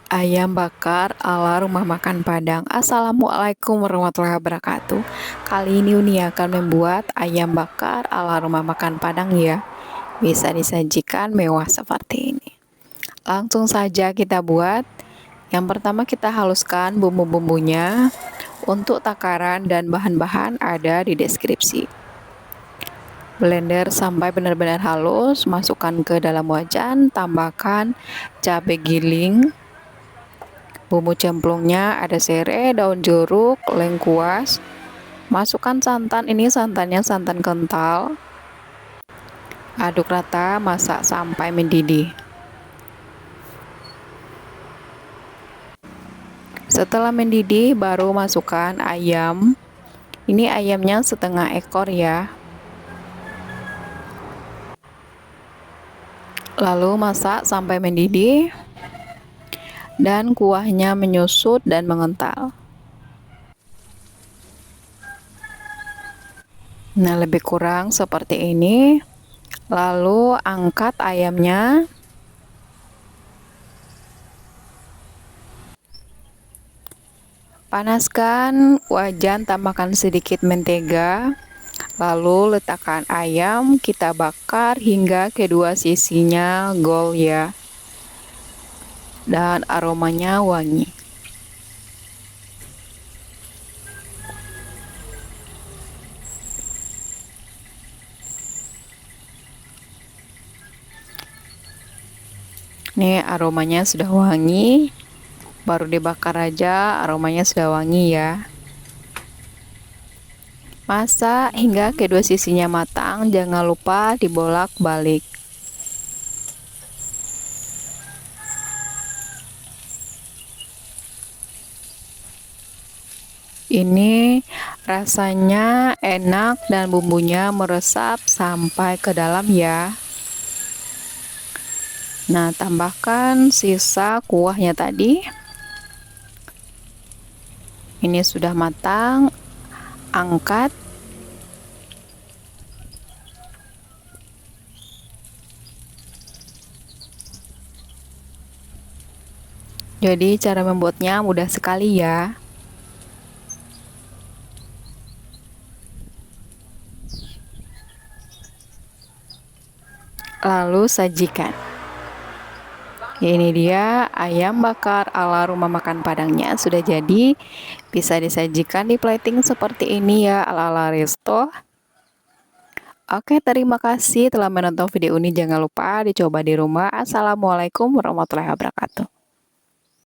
Ayam bakar ala rumah makan Padang. Assalamualaikum warahmatullahi wabarakatuh. Kali ini Uni akan membuat ayam bakar ala rumah makan Padang ya. Bisa disajikan mewah seperti ini. Langsung saja kita buat. Yang pertama kita haluskan bumbu-bumbunya. Untuk takaran dan bahan-bahan ada di deskripsi. Blender sampai benar-benar halus, masukkan ke dalam wajan, tambahkan cabai giling. Bumbu cemplungnya ada serai, daun jeruk, lengkuas. Masukkan santan, ini santannya santan kental. Aduk rata, masak sampai mendidih. Setelah mendidih, baru masukkan ayam. Ini ayamnya setengah ekor ya. Lalu masak sampai mendidih dan kuahnya menyusut dan mengental. Nah, lebih kurang seperti ini. Lalu angkat ayamnya. Panaskan wajan, tambahkan sedikit mentega. Lalu letakkan ayam, kita bakar hingga kedua sisinya gold ya. Dan aromanya wangi. Nih aromanya sudah wangi. Baru dibakar aja aromanya sudah wangi ya. Masak hingga kedua sisinya matang, jangan lupa dibolak-balik. Ini rasanya enak dan bumbunya meresap sampai ke dalam ya. Nah, tambahkan sisa kuahnya tadi. Ini sudah matang, angkat. Jadi cara membuatnya mudah sekali ya. Lalu sajikan. Ini dia ayam bakar ala rumah makan Padangnya sudah jadi. Bisa disajikan di plating seperti ini ya, ala-ala resto. Oke, terima kasih telah menonton video ini. Jangan lupa dicoba di rumah. Assalamualaikum warahmatullahi wabarakatuh.